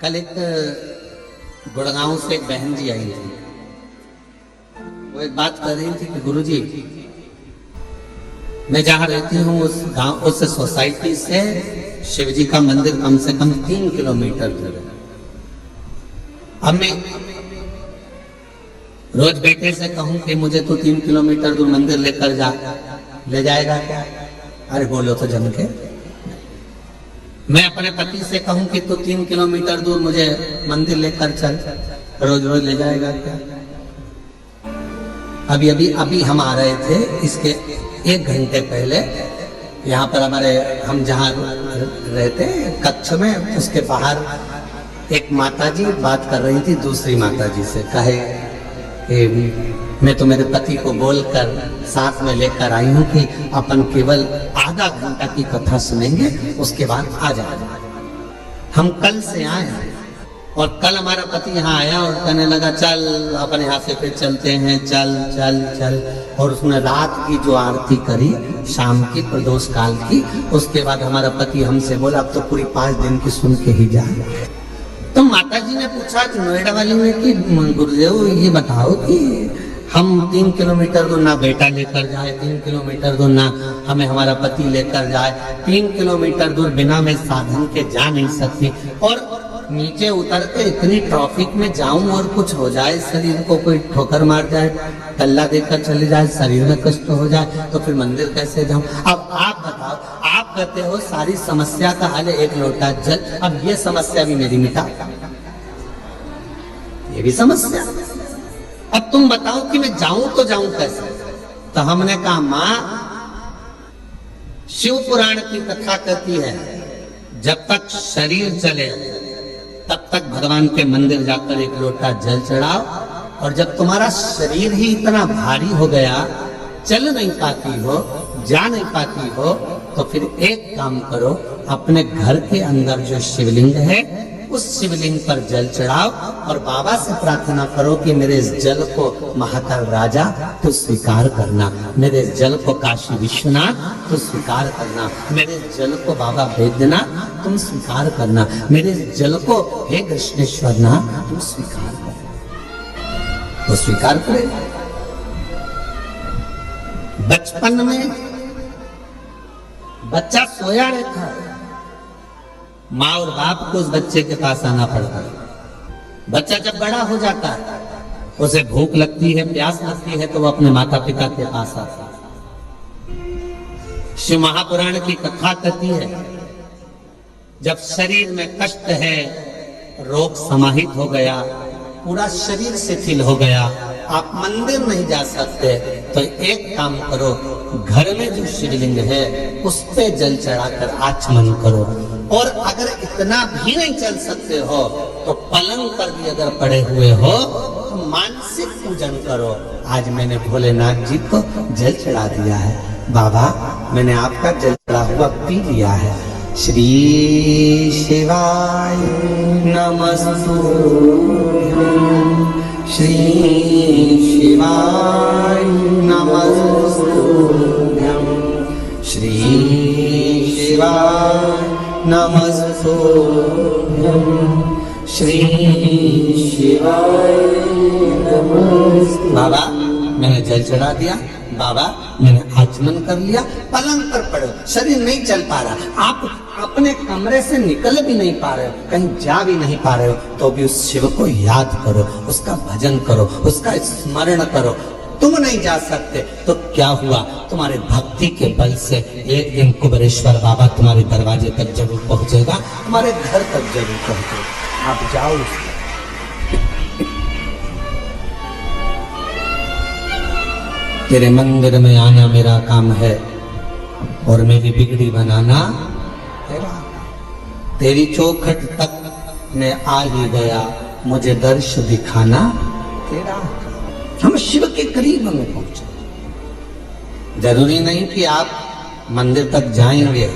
कल एक गुड़गांव से एक बहन जी आई थी। वो एक बात कर रही थी कि गुरुजी, मैं जहां रहती हूँ उस गांव, उस सोसाइटी से शिव जी का मंदिर कम से कम 3 किलोमीटर दूर है। अब मैं रोज बेटे से कहूं कि मुझे तो 3 किलोमीटर दूर मंदिर लेकर जा, ले जाएगा क्या? अरे बोलो तो जम के। मैं अपने पति से कहूं कि तू 3 किलोमीटर दूर मुझे मंदिर लेकर चल, रोज रोज ले जाएगा क्या? अभी हम आ रहे थे, इसके 1 घंटे पहले यहाँ पर हमारे, हम जहाँ रहते कक्ष में, उसके बाहर एक माताजी बात कर रही थी दूसरी माताजी से। कहे कि मैं तो मेरे पति को बोलकर साथ में लेकर आई हूँ कि अपन केवल आधा घंटा की कथा सुनेंगे, उसके बाद आ जाएगा। हम कल से आए और कल हमारा पति यहाँ आया और कहने लगा चल अपन यहाँ से फिर चलते हैं, चल चल चल। और उसने रात की जो आरती करी शाम की प्रदोष काल की, उसके बाद हमारा पति हमसे बोला अब तो पूरी 5 दिन की सुन के ही जाए। तो माता जी ने पूछा नोएडा वाली ने कि गुरुदेव ये बताओ कि हम 3 किलोमीटर दूर ना बेटा लेकर जाए, 3 किलोमीटर दूर ना हमें हमारा पति लेकर जाए, 3 किलोमीटर दूर बिना मैं साधन के जा नहीं सकती, और नीचे उतर के इतनी ट्रैफिक में जाऊं और कुछ हो जाए, शरीर को कोई ठोकर मार जाए, टल्ला देकर चले जाए, शरीर में कष्ट हो जाए, तो फिर मंदिर कैसे जाऊं? अब आप बताओ, आप कहते हो सारी समस्या का हल 1 लोटा जल। अब ये समस्या भी मेरी मिटा, ये भी समस्या। अब तुम बताओ कि मैं जाऊं तो जाऊं कैसे? तो हमने कहा मां, शिव पुराण की कथा कहती है जब तक शरीर चले तब तक भगवान के मंदिर जाकर 1 लोटा जल चढ़ाओ, और जब तुम्हारा शरीर ही इतना भारी हो गया, चल नहीं पाती हो, जा नहीं पाती हो, तो फिर एक काम करो, अपने घर के अंदर जो शिवलिंग है उस शिवलिंग पर जल चढ़ाओ और बाबा से प्रार्थना करो कि मेरे इस जल को महाकाल राजा तो स्वीकार करना, मेरे इस जल को काशी विश्वनाथ तो स्वीकार करना, मेरे इस जल को बाबा वैद्यनाथ तुम स्वीकार करना, मेरे इस जल को हे कृष्णेश्वर नाथ तुम स्वीकार करना। वो स्वीकार करे। बचपन में बच्चा सोया रहता है, माँ और बाप को उस बच्चे के पास आना पड़ता है। बच्चा जब बड़ा हो जाता है, उसे भूख लगती है, प्यास लगती है, तो वो अपने माता पिता के पास आता है। शिव महापुराण की कथा कहती है जब शरीर में कष्ट है, रोग समाहित हो गया, पूरा शरीर शिथिल हो गया, आप मंदिर नहीं जा सकते, तो एक काम करो, घर में जो शिवलिंग है उस पे जल चढ़ाकर आचमन करो। और अगर इतना भी नहीं चल सकते हो तो पलंग पर भी अगर पड़े हुए हो तो मानसिक पूजन करो। आज मैंने भोलेनाथ जी को जल चढ़ा दिया है, बाबा मैंने आपका जल चढ़ा हुआ पी लिया है। श्री शिवाय नमस्तुभ्यं, श्री शिवाय नमस्तुभ्यं, श्री शिवाय नमस्तुभ्यं, श्री शिवाय नमस्तुभ्यं। बाबा मैंने जल चढ़ा दिया, बाबा मैंने आचमन कर लिया, पलंग पर पड़ो, शरीर नहीं चल पा रहा, आप अपने कमरे से निकल भी नहीं पा रहे हो, कहीं जा भी नहीं पा रहे हो, तो भी उस शिव को याद करो, उसका भजन करो, उसका स्मरण करो। तुम नहीं जा सकते तो क्या हुआ, तुम्हारे भक्ति के बल से एक दिन कुबेरेश्वर बाबा तुम्हारे दरवाजे तक जरूर पहुंचेगा, तुम्हारे घर तक जरूर पहुंचेगा। आप जाओ। तेरे मंदिर में आना मेरा काम है और मेरी बिगड़ी बनाना तेरा। तेरी चौखट तक मैं आ ही गया, मुझे दर्श दिखाना तेरा। हम शिव के करीब में पहुंचे। जरूरी नहीं कि आप मंदिर तक जाएंगे,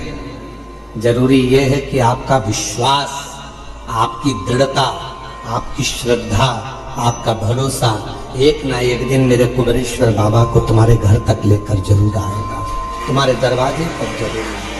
जरूरी यह है कि आपका विश्वास, आपकी दृढ़ता, आपकी श्रद्धा, आपका भरोसा एक ना एक दिन मेरे कुबेरेश्वर बाबा को तुम्हारे घर तक लेकर जरूर आएगा, तुम्हारे दरवाजे तक जरूर आएगा।